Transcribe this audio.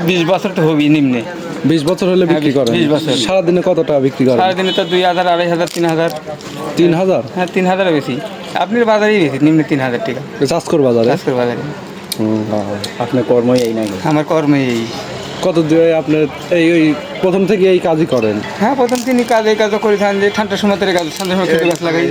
20 বছর তো হবি নিম্নে। 20 বছর হলে বিক্রি করেন? 20 বছর। সারাদিনে কত টাকা বিক্রি করেন? সারাদিনে তো 2000, 2500, 3000। 3000? হ্যাঁ, 3000 বেশি। আপনার বাজারেই বেশি, নিম্নে 3000 টাকা। চাষকর বাজারে? চাষকর বাজারে। আপনার কর্মই এই নাকি? আমার কর্মই এই। কত দিয়ে আপনার ওই প্রথম থেকে এই কাজই করেন? হ্যাঁ, প্রথম তিনি কাজ এই কাজও করে থাকেন যে ঠান্ডার সময় গাছ, ঠান্ডার সময় খেতে গাছ লাগাই।